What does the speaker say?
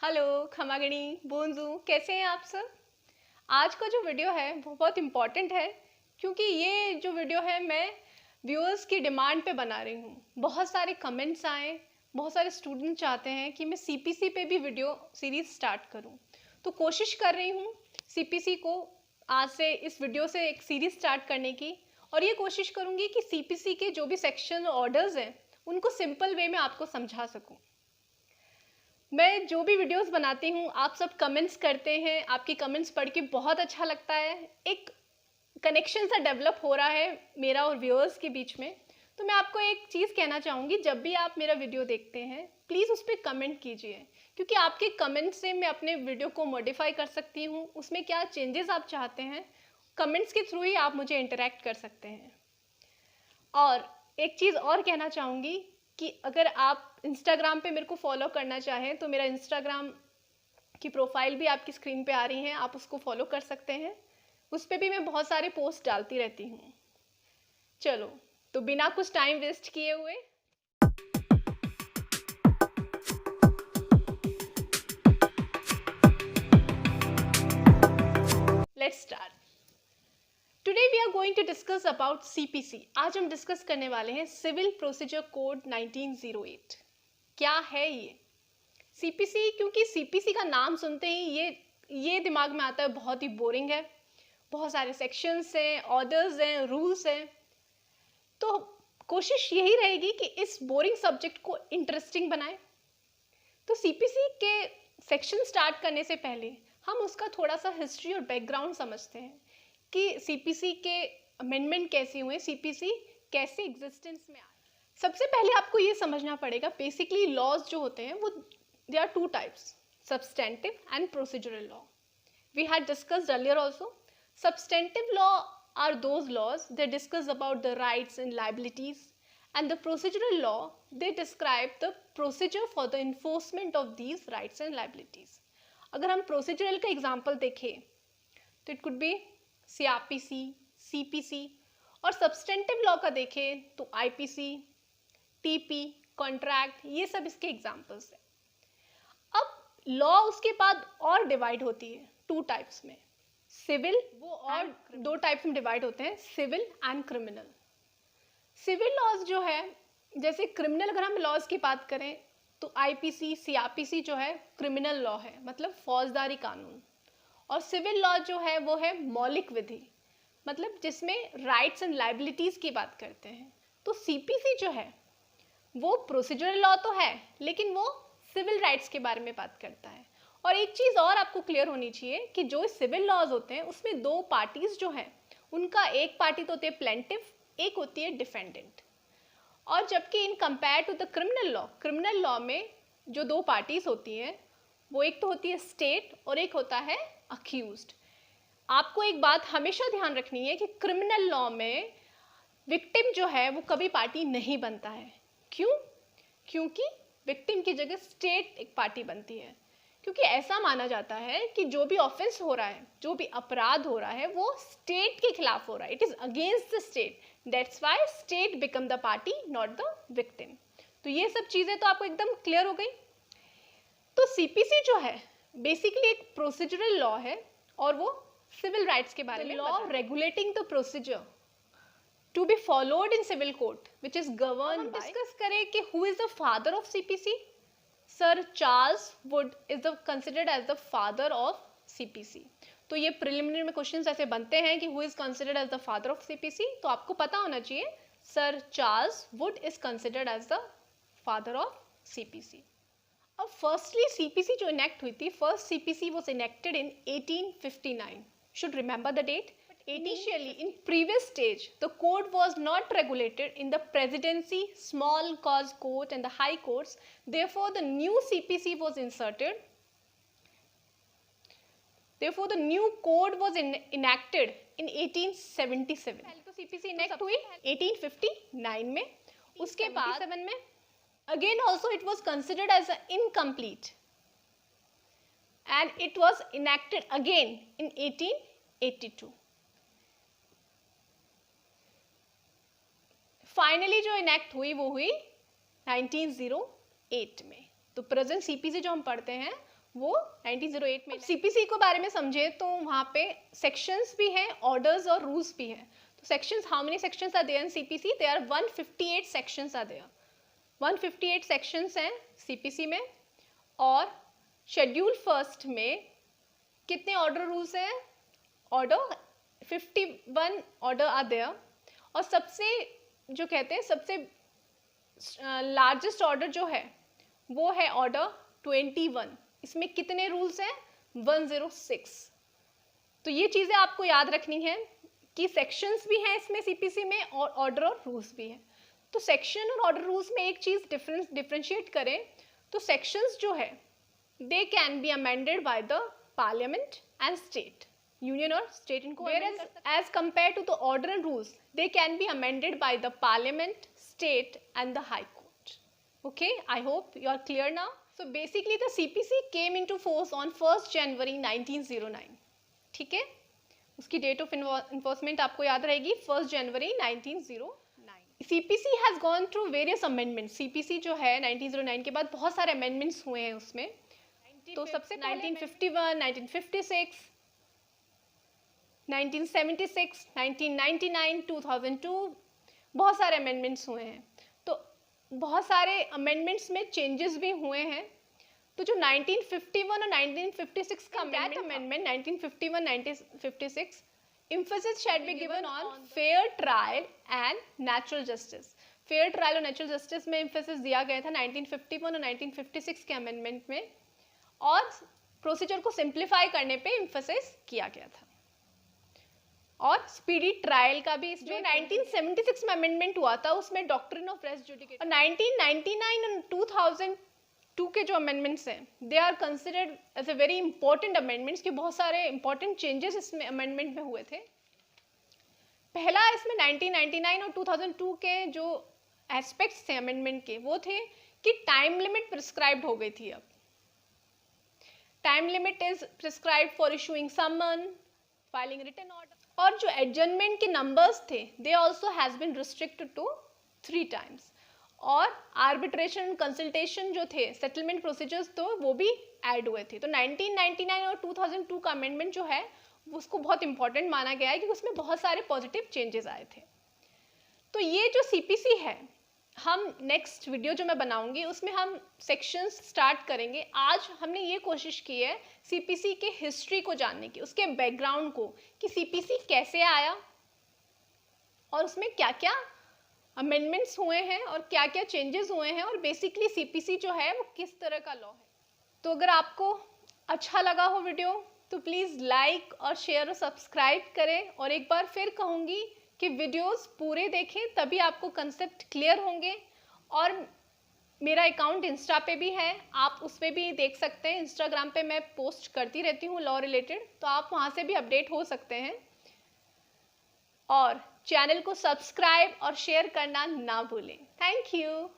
Hello, खमागणी, बोंजू, कैसे हैं आप सब। आज का जो वीडियो है वो बहुत इम्पॉर्टेंट है क्योंकि ये जो वीडियो है मैं व्यूअर्स की डिमांड पे बना रही हूँ। बहुत सारे कमेंट्स आए, बहुत सारे स्टूडेंट चाहते हैं कि मैं सीपीसी पे भी वीडियो सीरीज स्टार्ट करूँ, तो कोशिश कर रही हूँ सीपीसी को आज से इस वीडियो से एक सीरीज स्टार्ट करने की। और ये कोशिश करूँगी कि सीपीसी के जो भी सेक्शन ऑर्डर्स हैं उनको सिंपल वे में आपको समझा सकूँ। मैं जो भी वीडियोस बनाती हूँ आप सब कमेंट्स करते हैं, आपकी कमेंट्स पढ़ के बहुत अच्छा लगता है। एक कनेक्शन सा डेवलप हो रहा है मेरा और व्यूअर्स के बीच में। तो मैं आपको एक चीज़ कहना चाहूँगी, जब भी आप मेरा वीडियो देखते हैं प्लीज़ उस पर कमेंट कीजिए, क्योंकि आपके कमेंट से मैं अपने वीडियो को मॉडिफाई कर सकती हूँ। उसमें क्या चेंजेस आप चाहते हैं, कमेंट्स के थ्रू ही आप मुझे इंटरेक्ट कर सकते हैं। और एक चीज़ और कहना चाहूँगी कि अगर आप इंस्टाग्राम पे मेरे को फॉलो करना चाहें तो मेरा इंस्टाग्राम की प्रोफाइल भी आपकी स्क्रीन पे आ रही है, आप उसको फॉलो कर सकते हैं। उस पर भी मैं बहुत सारे पोस्ट डालती रहती हूँ। चलो, तो बिना कुछ टाइम वेस्ट किए हुए let's start. Today we are going to discuss about CPC. आज हम डिस्कस करने वाले हैं सिविल प्रोसीजर कोड 1908। क्या है ये सीपीसी? क्योंकि सीपीसी का नाम सुनते ही ये दिमाग में आता है बहुत ही बोरिंग है, बहुत सारे सेक्शंस हैं, ऑर्डर्स हैं, रूल्स हैं। तो कोशिश यही रहेगी कि इस बोरिंग सब्जेक्ट को इंटरेस्टिंग बनाएं। तो सीपीसी के सेक्शन स्टार्ट करने से पहले हम उसका थोड़ा सा हिस्ट्री और बैकग्राउंड समझते हैं कि सीपीसी के अमेंडमेंट कैसे हुए, सीपीसी कैसे एग्जिस्टेंस में आए। सबसे पहले आपको ये समझना पड़ेगा बेसिकली लॉज जो होते हैं वो there are two types, substantive and procedural law. We had discussed earlier also. Substantive law are those laws that discuss about the rights and liabilities, and the procedural law they describe the procedure for the enforcement of these rights and liabilities. अगर हम procedural का example देखें तो it could be CRPC, CPC, और substantive law का देखें तो IPC, TP, contract, ये सब इसके examples हैं। अब लॉ उसके बाद और डिवाइड होती है टू टाइप्स में, सिविल, वो और दो टाइप्स में डिवाइड होते हैं, civil and criminal. Civil laws जो है, जैसे क्रिमिनल अगर हम लॉज की बात करें तो आईपीसी, सीआरपीसी जो है क्रिमिनल लॉ है, मतलब फौजदारी कानून। और सिविल लॉ जो है वो है मौलिक विधि, मतलब जिसमें राइट्स एंड लाइबिलिटीज़ की बात करते हैं। तो सीपीसी जो है वो प्रोसीजरल लॉ तो है लेकिन वो सिविल राइट्स के बारे में बात करता है। और एक चीज़ और आपको क्लियर होनी चाहिए कि जो सिविल लॉज होते हैं उसमें दो पार्टीज जो हैं उनका, एक पार्टी तो होती है प्लेंटिव, एक होती है डिफेंडेंट। और जबकि in compare to the criminal law में जो दो पार्टीज होती हैं वो एक तो होती है स्टेट और एक होता है अक्यूज्ड। आपको एक बात हमेशा ध्यान रखनी है कि क्रिमिनल लॉ में विक्टिम जो है वो कभी पार्टी नहीं बनता है। क्यों? क्योंकि विक्टिम की जगह स्टेट एक पार्टी बनती है, क्योंकि ऐसा माना जाता है कि जो भी ऑफेंस हो रहा है, जो भी अपराध हो रहा है वो स्टेट के खिलाफ हो रहा है, it is against the state, that's why state become the party not the victim. तो ये सब चीजें तो आपको एकदम क्लियर हो गई। तो सीपीसी जो है बेसिकली एक प्रोसीजरल लॉ है और वो सिविल राइट्स के बारे में, law regulating the procedure to be followed in civil court which is governed by। Discuss करें कि who is the father of CPC? Sir Charles Wood is considered as the father of CPC। तो ये preliminary में questions ऐसे बनते हैं कि who is considered as the father of CPC, तो आपको पता होना चाहिए Sir Charles Wood is considered as the father of CPC। अब फर्स्टली CPC जो इनेक्ट हुई थी, first CPC was enacted in 1859, should remember the date। Initially, in previous stage, the code was not regulated in the presidency, small cause court and the high courts. Therefore, the new CPC was inserted. Therefore, the new code was enacted in 1877. पहले तो CPC enact हुई 1859 में, उसके बाद 1877 में again also it was considered as incomplete and it was enacted again in 1882. Finally जो enact हुई वो हुई 1908 में। तो प्रेजेंट सीपीसी जो हम पढ़ते हैं वो 1908 में। सीपीसी को बारे में समझे तो वहाँ पे सेक्शंस भी हैं, ऑर्डर्स और रूल्स भी हैं। तो sections, how many sections are there in CPC? There are 158 sections are there. 158 sections हैं सीपीसी में। और शेड्यूल फर्स्ट में कितने ऑर्डर रूल्स हैं? Order 51 order are there. और सबसे जो कहते हैं सबसे लार्जेस्ट ऑर्डर जो है वो है ऑर्डर 21। इसमें कितने रूल्स हैं? 106। तो ये चीज़ें आपको याद रखनी है कि सेक्शंस भी हैं इसमें सीपीसी में और ऑर्डर और रूल्स भी हैं। तो सेक्शन और ऑर्डर रूल्स में एक चीज़ डिफरेंशिएट करें तो सेक्शंस जो है they can be amended by the parliament and state, union और स्टेट इनको, as compare to the order and rules they can be amended by the parliament, state and the high court. Okay, I hope you are clear now. So basically the CPC came into force on 1st January 1909. ठीक है, उसकी date of enforcement आपको याद रहेगी 1st January 1909. CPC has gone through various amendments. CPC जो है 1909 के बाद बहुत सारे amendments हुए हैं उसमें. तो सबसे 1951, 1956, 1976, 1999, 2002 बहुत सारे अमेंडमेंट्स हुए हैं. तो बहुत सारे अमेंडमेंट्स में चेंजेस भी हुए हैं. तो जो 1951 और 1956 का amendment 1951, 1956 emphasis shall be given on fair trial and natural justice. Fair trial और नेचुरल जस्टिस में emphasis दिया गया था 1951 और 1956 के अमेंडमेंट में, और प्रोसीजर को सिंप्लीफाई करने पे emphasis किया गया था. और स्पीडी ट्रायल का भी जो 1976 में अमेंडमेंट हुआ था उसमें डॉक्ट्रिन ऑफ रेस जुडिकेट, और 1999 और 2002 के जो अमेंडमेंट्स हैं they are considered as a very important amendments, कि बहुत सारे इंपॉर्टेंट चेंजेस इसमें अमेंडमेंट में हुए थे. पहला इसमें 1999 और 2002 के जो एस्पेक्ट्स थे अमेंडमेंट के वो थे कि टाइम लिमिट प्रिस्क्राइब्ड हो गई थी. अब time limit is prescribed for issuing summon, filing written order, और जो एडजर्नमेंट के नंबर्स थे they also has been restricted to 3 times. और आर्बिट्रेशन, कंसल्टेशन जो थे, सेटलमेंट प्रोसीजर्स, तो वो भी ऐड हुए थे. तो 1999 और 2002 का अमेंडमेंट जो है उसको बहुत इंपॉर्टेंट माना गया है क्योंकि उसमें बहुत सारे पॉजिटिव चेंजेस आए थे. तो ये जो सीपीसी है, हम नेक्स्ट वीडियो जो मैं बनाऊंगी उसमें हम सेक्शंस स्टार्ट करेंगे. आज हमने ये कोशिश की है सीपीसी के हिस्ट्री को जानने की, उसके बैकग्राउंड को, कि सीपीसी कैसे आया और उसमें क्या क्या अमेंडमेंट्स हुए हैं और क्या क्या चेंजेस हुए हैं, और बेसिकली सीपीसी जो है वो किस तरह का लॉ है. तो अगर आपको अच्छा लगा हो वीडियो तो प्लीज़ लाइक और शेयर और सब्सक्राइब करें. और एक बार फिर कहूँगी कि वीडियोस पूरे देखें तभी आपको कंसेप्ट क्लियर होंगे. और मेरा अकाउंट इंस्टा पे भी है, आप उस पर भी देख सकते हैं. इंस्टाग्राम पे मैं पोस्ट करती रहती हूँ लॉ रिलेटेड, तो आप वहाँ से भी अपडेट हो सकते हैं. और चैनल को सब्सक्राइब और शेयर करना ना भूलें. Thank you.